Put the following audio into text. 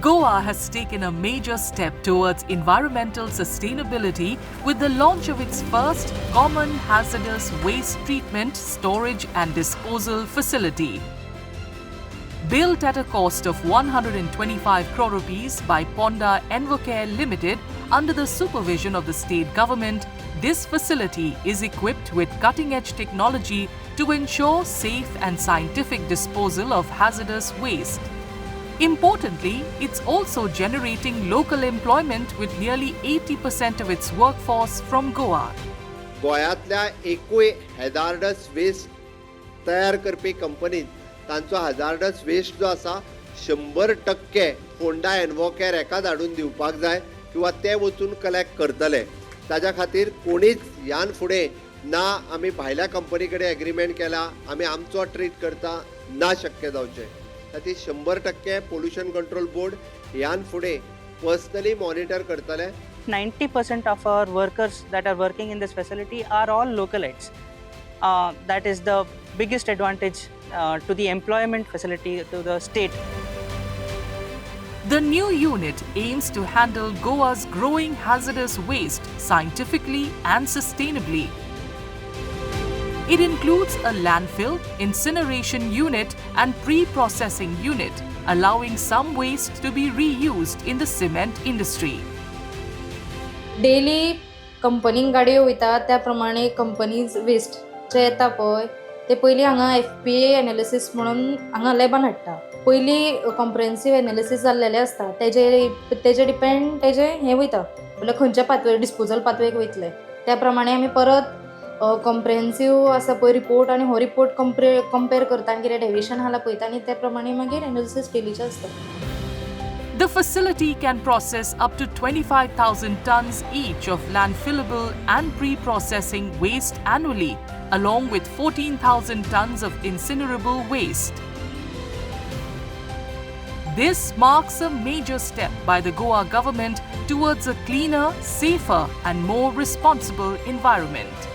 Goa has taken a major step towards environmental sustainability with the launch of its first common hazardous waste treatment, storage and disposal facility. Built at a cost of 125 crore rupees by Ponda Envocare Limited under the supervision of the state government, this facility is equipped with cutting-edge technology to ensure safe and scientific disposal of hazardous waste. Importantly, it's also generating local employment with nearly 80% of its workforce from Goa. गोंयांतल्या एकूय hazards waste तयार करपी कंपनीन तांचो hazards waste जो आसा 100% फोंडा एनवोकॅर हेका धाडून दिवपाक जाय किंवा ते वचून कलेक्ट करतले. ताज्या खातीर कोणीच ह्यान फुडें ना आमी भायल्या कंपनी कडेन एग्रीमेंट केला आमी आमचो ट्रीट करता ना शक्य जावचें. खातीर 100% पोल्युशन कंट्रोल बोर्ड ह्यान फुडें पर्सनली मॉनिटर करतले. 90% of our workers that are working in this facility are all localites. That is the biggest advantage to the employment facility to the state. The new unit aims to handle Goa's growing hazardous waste scientifically and sustainably. It includes a landfill, incineration unit and pre-processing unit, allowing some waste to be reused in the cement industry. Daily कंपनीक गाडयो वयता त्या प्रमाणे companies waste जे येता पळय ते पयलीं हांगा FPA एनालिसीस म्हणून हांगा लॅबान हाडटा. पयलीं कॉम्प्रेहेन्सीव एनालिसीस जाल्लेलें आसता तेजे डिपेंड तेजें हें वयता म्हणल्यार खंयच्या पातळी डिस्पोजल पातळेक वयतले त्या प्रमाणे आमी परत कॉम्प्रेहेन्सीव आसा पळय रिपोर्ट आनी हो रिपोर्ट कंपेर करता आनी कितें डेविएशन आसा पळयता आनी त्या प्रमाणे मागीर एनालिसीस डेलीचें आसता. The facility can process up to 25,000 tons each of landfillable and pre-processing waste annually, along with 14,000 tons of incinerable waste. This marks a major step by the Goa government towards a cleaner, safer and more responsible environment.